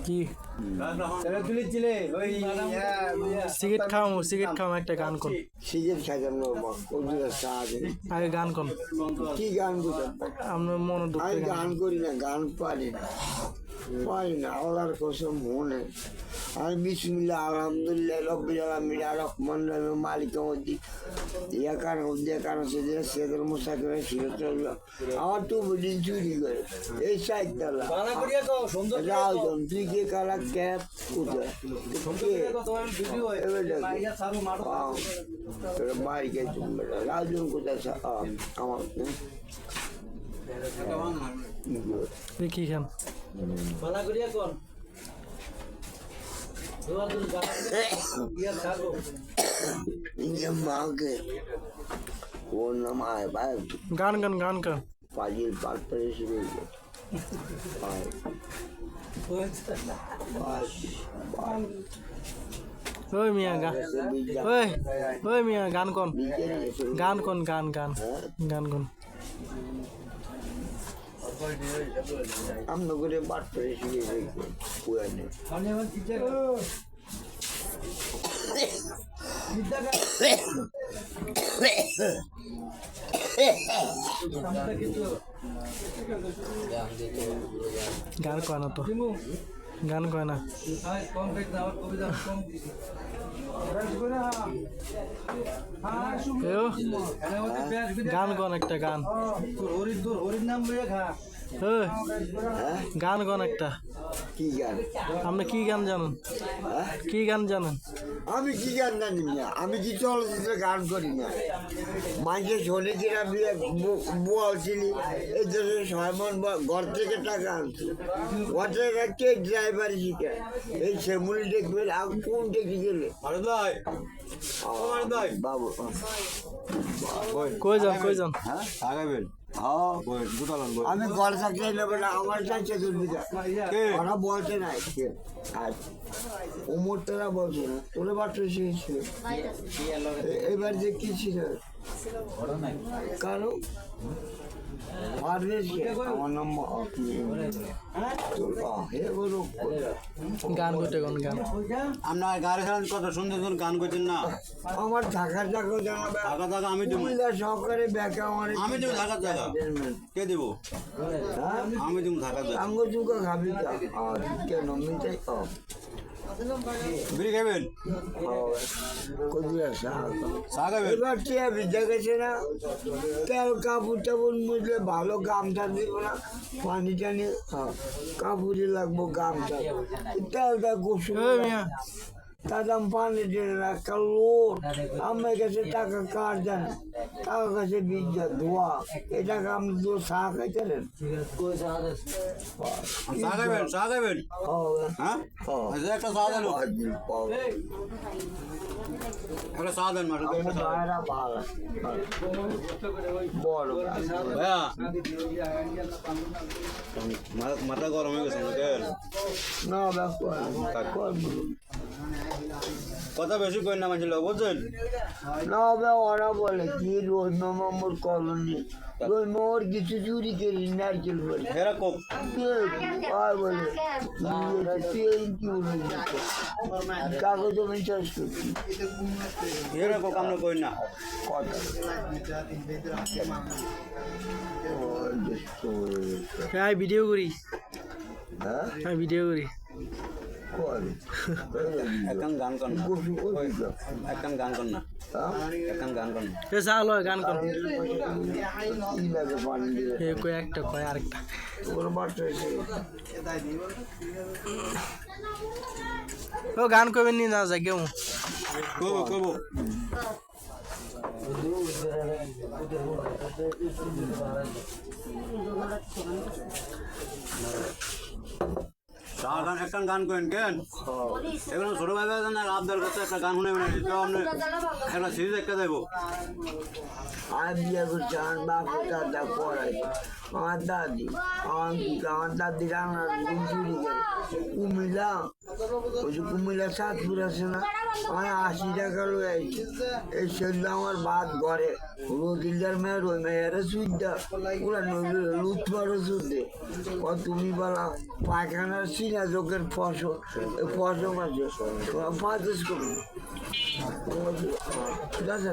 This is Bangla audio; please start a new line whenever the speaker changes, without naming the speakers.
কি সিগারেট খাও একটা গান কোন
সিগারেট খাইতাম না
আগে গান কোন
কি গান বুঝতাম
আমরা মনে দুঃখ
আমি গান করি না, গান পারি না আল্লাহর কসম মনে আমি বিসমিল্লাহ আলহামদুলিল্লাহ রব্বিল আলামিন আর রহমান রহিম মালিক মদ্দি ইয়া কারণ সেদের মুসাফির ছিল চললো আমার তো দিন চুরি করে এই সাইডতলা রাউজন তুই কে কালা ক্যাপ কোথায় বাড়ি গেছি রাউজন কোথায় আমার
দেখি খান
মাকে ওর নাম আয় ভাই
গান গান গান গান
পাজিল পাট পেরে শুরু
ওই মিয়া গান ওই মিয়া গান কোন গান কোন গান গান গান কোন
আমরা করে পাট পেরে শুরু পুরানে
গান কয় না তো গান কয় না গান কোন একটা গান গান কোন একটা
কি গান
আপনি কি গান জানেন কি গান জানেন
আমি কি গান জানি না আমি কি চলচ্চিত্রে গান করি না মাঝে শোনে যেটা বলছিলি এই দেশে ছয়মন ঘর থেকে টাকা আনছে ঘর থেকে কে ড্রাইভার শিখে এই সেমুলি দেখবেন কোন দেখে গেলে বাবু
কই যান কই যান
হ্যাঁ আগাবেন আমি ঘর থাকতে নেবে না আমার চাইছে দুর্বিধা ওরা বলছে না ওমর তোরা বলছে না তোরা বাচ্চা শিখেছিল এবার যে কি ছিল কারণ আমার নাম
গান করতে কোন গান
আপনার গাড়ি চালান কত সুন্দর সুন্দর গান করছেন না
আমার ঢাকার জায়গা জানাবে
ঢাকা জায়গা আমি দেবো
সহকারে ব্যাকে আমার
আমি দেবো ঢাকার জায়গা কে দেবো আমি দেবো ঢাকার জায়গা
আঙ্গ চুকা খাবি কেন মিটাই
বিড়ি খাবেন চা খাবেন
এবার চেয়ে ভিজা গেছে না তেল কাপড় টাপড় মুছলে ভালো গামছা দিব না পানি টানি কাপড়ে লাগবো গামছা তেলটা গোসল তার দাম পানি টেনে না একটা লোড আমার কাছে টাকা কার জানে টাকা কাছে বিদ্যা ধোয়া এই টাকা আপনি তো চা খাইতেন
চা খাবেন চা খাবেন হ্যাঁ একটা চা দেন একটা চা দেন ভাইয়া মাথা গরম হয়ে গেছে
না
কথা বেশি করেন না মানুষ বুঝছেন
না ওরা বলে কি রহিমামুর কলোনি রহিমামুর কিছু চুরি করি নারকেল বলে
এরকম
বলে কি বলে কাগজ আমি চাষ করছি
এরকম আমরা করি না
হ্যাঁ ভিডিও করি হ্যাঁ ভিডিও করি
এখন গান কর না এখন গান কর না এখন গান কর না
চাল গান কর কই একটা কয় আরেকটা ও গান কবেন নি না যা কেউ
কব কব গান একটা গান করেন কেন এখন ছোট ভাই আবদার করতে একটা গান শুনে একটা সিরিজ একটা দেবো
আমি বিয়ে করছি আমার বাপের দাদা পড়াই আমার দাদি আমার দাদি রান্নার চুরি করে কুমিল্লা ওই যে কুমিল্লা চাঁদপুর আছে না, আমি 80 টাকা লই আইছি। এই সেগুলো আমার বাদ ঘরে রোদিল্লার মেয়ের ওই মেয়েরা সুইদা ওরা লুৎপারও সুদে ও তুমি বলা পায়খানার চিনা চোখের ফসল এই ফসল আছে তোরা পাঁচ করবি ঠিক আছে।